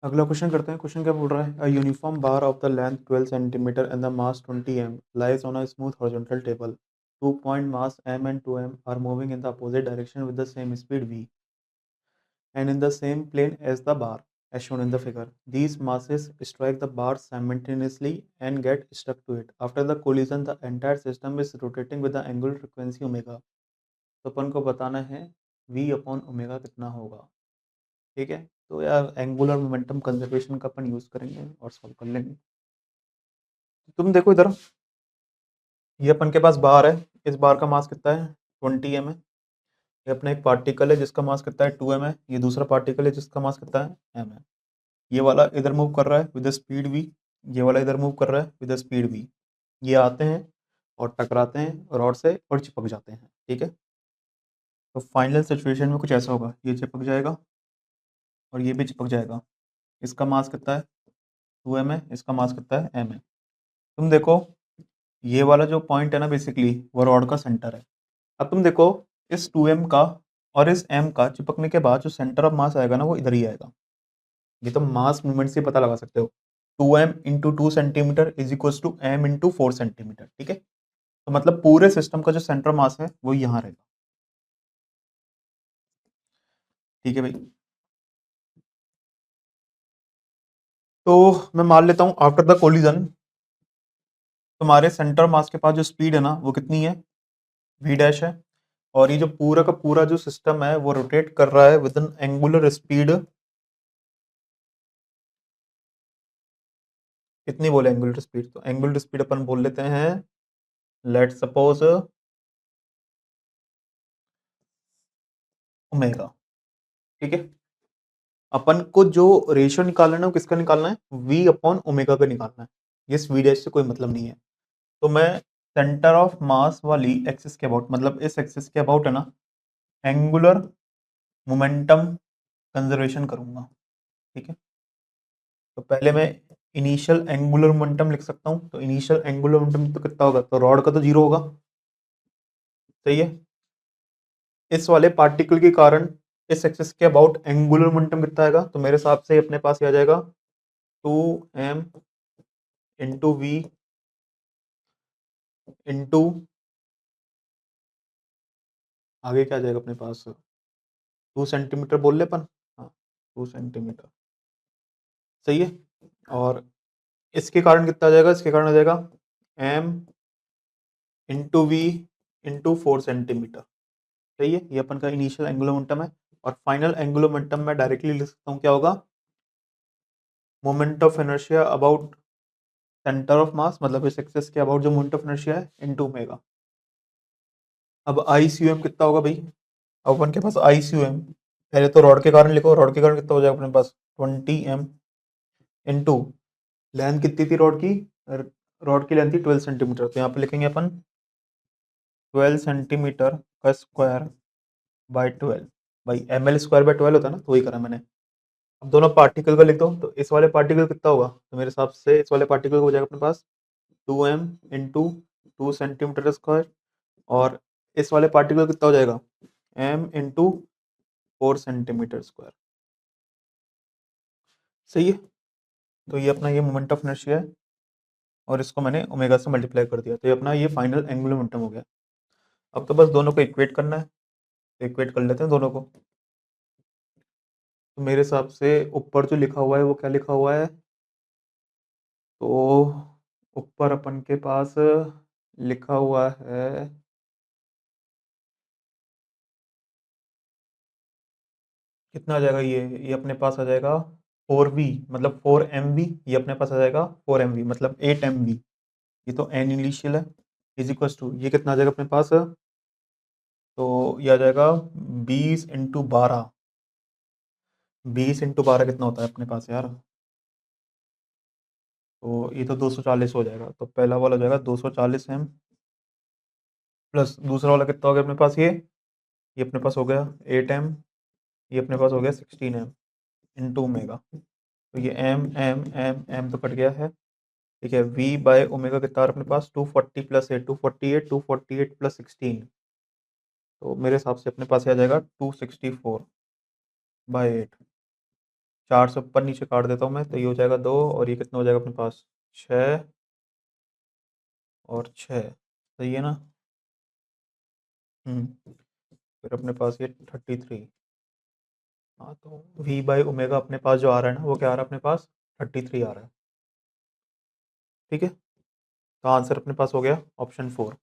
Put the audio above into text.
अगला क्वेश्चन करते हैं। क्वेश्चन क्या बोल रहा है? A uniform bar of the length 12 centimetre and the mass 20 m lies on a smooth horizontal table. 2 point mass m and 2m are moving in the opposite direction with the same speed v and in the same plane as the bar as shown in the figure. These masses strike the bar simultaneously and get stuck to it. After the collision the entire system is rotating with the angular frequency omega. तो अपन को बताना है v upon omega कितना होगा। ठीक है, तो यार एंगुलर मोमेंटम कंजर्वेशन का अपन यूज करेंगे और सॉल्व कर लेंगे। तुम देखो इधर, ये अपन के पास बार है। इस बार का मास कितना है? 20 m है। ये अपना एक पार्टिकल है जिसका मास कितना है? 2m है। ये दूसरा पार्टिकल है जिसका मास कितना है? m है। ये वाला इधर मूव कर रहा है विद द स्पीड v, ये वाला इधर मूव कर रहा है विद द स्पीड v। ये आते हैं और टकराते हैं रॉड से और चिपक जाते हैं। ठीक है, तो फाइनल सिचुएशन में कुछ ऐसा होगा, ये चिपक जाएगा और ये भी चिपक जाएगा। इसका मास कितना है? 2m है। इसका मास कितना है? m है। तुम देखो, ये वाला जो पॉइंट है ना, बेसिकली वो रॉड का सेंटर है। अब तुम देखो, इस 2m का और इस m का चिपकने के बाद जो सेंटर ऑफ मास आएगा ना, वो इधर ही आएगा। ये तो मास मूवमेंट से पता लगा सकते हो। 2m into 2 centimetre is equal to m into 4 centimetre. ठीक है, तो मतलब पूरे सिस्टम का जो सेंटर मास है वो यहाँ रहेगा। ठीक है भाई, तो मैं मान लेता हूँ आफ्टर द कोलिजन तुम्हारे सेंटर मास के पास जो स्पीड है ना, वो कितनी है? v डैश है। और ये जो पूरा का पूरा जो सिस्टम है वो रोटेट कर रहा है विद एन एंगुलर स्पीड। कितनी बोले एंगुलर स्पीड? तो एंगुलर स्पीड अपन बोल लेते हैं, लेट सपोज ओमेगा। ठीक है, अपन को जो रेशियो निकालना है वो किसका निकालना है? v अपॉन ओमेगा का निकालना है। इस v डैश से कोई मतलब नहीं है। तो मैं सेंटर ऑफ मास वाली एक्सिस के अबाउट, मतलब इस एक्सिस के अबाउट है ना, एंगुलर मोमेंटम कंजर्वेशन करूंगा। ठीक है, तो पहले मैं इनिशियल एंगुलर मोमेंटम लिख सकता हूँ। तो इनिशियल एंगुलर मोमेंटम तो कितना होगा? तो रॉड का तो जीरो होगा। सही है, इस वाले पार्टिकल के कारण इस एक्सिस के अबाउट एंगुलर मोमेंटम कितना आएगा? तो मेरे हिसाब से अपने पास आ जाएगा 2m इंटू वी इंटू, आगे क्या आ जाएगा अपने पास? 2 सेंटीमीटर बोल ले अपन। हाँ, 2 सेंटीमीटर। सही है, और इसके कारण कितना आ जाएगा? इसके कारण आ जाएगा m into v into 4 centimetre. सही है, ये अपन का इनिशियल एंगुलर मोमेंटम है। और फाइनल एंगुलर मोमेंटम मैं डायरेक्टली लिख सकता हूँ, क्या होगा? Moment of inertia about centre of mass, मतलब इस एक्सिस के अबाउट जो मोमेंट ऑफ इनर्शिया है, इनटू ओमेगा। अब ICUM कितना होगा भाई? अब अपन के पास ICUM, पहले तो रॉड के कारण लिखो। रॉड के कारण कितना हो जाएगा अपने पास? 20m इंटू लेंथ कितनी थी रॉड की? रॉड की लेंथ थी 12 सेंटीमीटर। तो यहाँ पे लिखेंगे अपन 12 सेंटीमीटर का स्क्वायर बाई 12। भाई ml स्क्वायर बाई 12 होता है ना, तो वही करा मैंने। अब दोनों पार्टिकल का लिख दो। तो इस वाले पार्टिकल कितना होगा? तो मेरे हिसाब से इस वाले पार्टिकल हो जाएगा अपने पास 2m इंटू 2 सेंटीमीटर स्क्वायर। और इस वाले पार्टिकल कितना हो जाएगा? m into 4 centimetre square. सही है, तो ये अपना ये मोमेंट ऑफ इनर्शिया है और इसको मैंने ओमेगा से मल्टीप्लाई कर दिया। तो ये अपना ये फाइनल एंगुलर मोमेंटम हो गया। अब तो बस दोनों को इक्वेट करना है। तो इक्वेट कर लेते हैं दोनों को। तो मेरे हिसाब से ऊपर जो लिखा हुआ है वो क्या लिखा हुआ है? तो ऊपर अपन के पास लिखा हुआ है, कितना आ जाएगा? ये अपने पास आ जाएगा 4v, मतलब 4mv। ये अपने पास आ जाएगा 4mv, मतलब 8mv। ये तो एन इनिशियल है, इज इक्वल टू ये कितना आ जाएगा अपने पास? तो ये आ जाएगा 20 इंटू 12। 20 इंटू 12 कितना होता है अपने पास यार? तो ये तो 240 हो जाएगा। तो पहला वाला हो जाएगा 240m, प्लस दूसरा वाला कितना हो गया अपने पास? ये अपने पास हो गया 8m। ये अपने पास हो गया 16m इंटू ओमेगा। तो ये m m m m तो कट गया है। ठीक है, v बाय ओमेगा कितना आ रहा है अपने पास? 240 प्लस 8 248, 248 प्लस 16। तो मेरे हिसाब से अपने पास आ जाएगा 264 बाई 8। 4 से ऊपर नीचे काट देता हूँ मैं, तो ये हो जाएगा 2 और ये कितना हो जाएगा अपने पास 6 और 6। सही है ना? फिर अपने पास ये 33। हाँ, तो v बाई ओमेगा अपने पास जो आ रहा है ना, वो क्या आ रहा है अपने पास 33 आ रहा है। ठीक है, तो आंसर अपने पास हो गया ऑप्शन 4।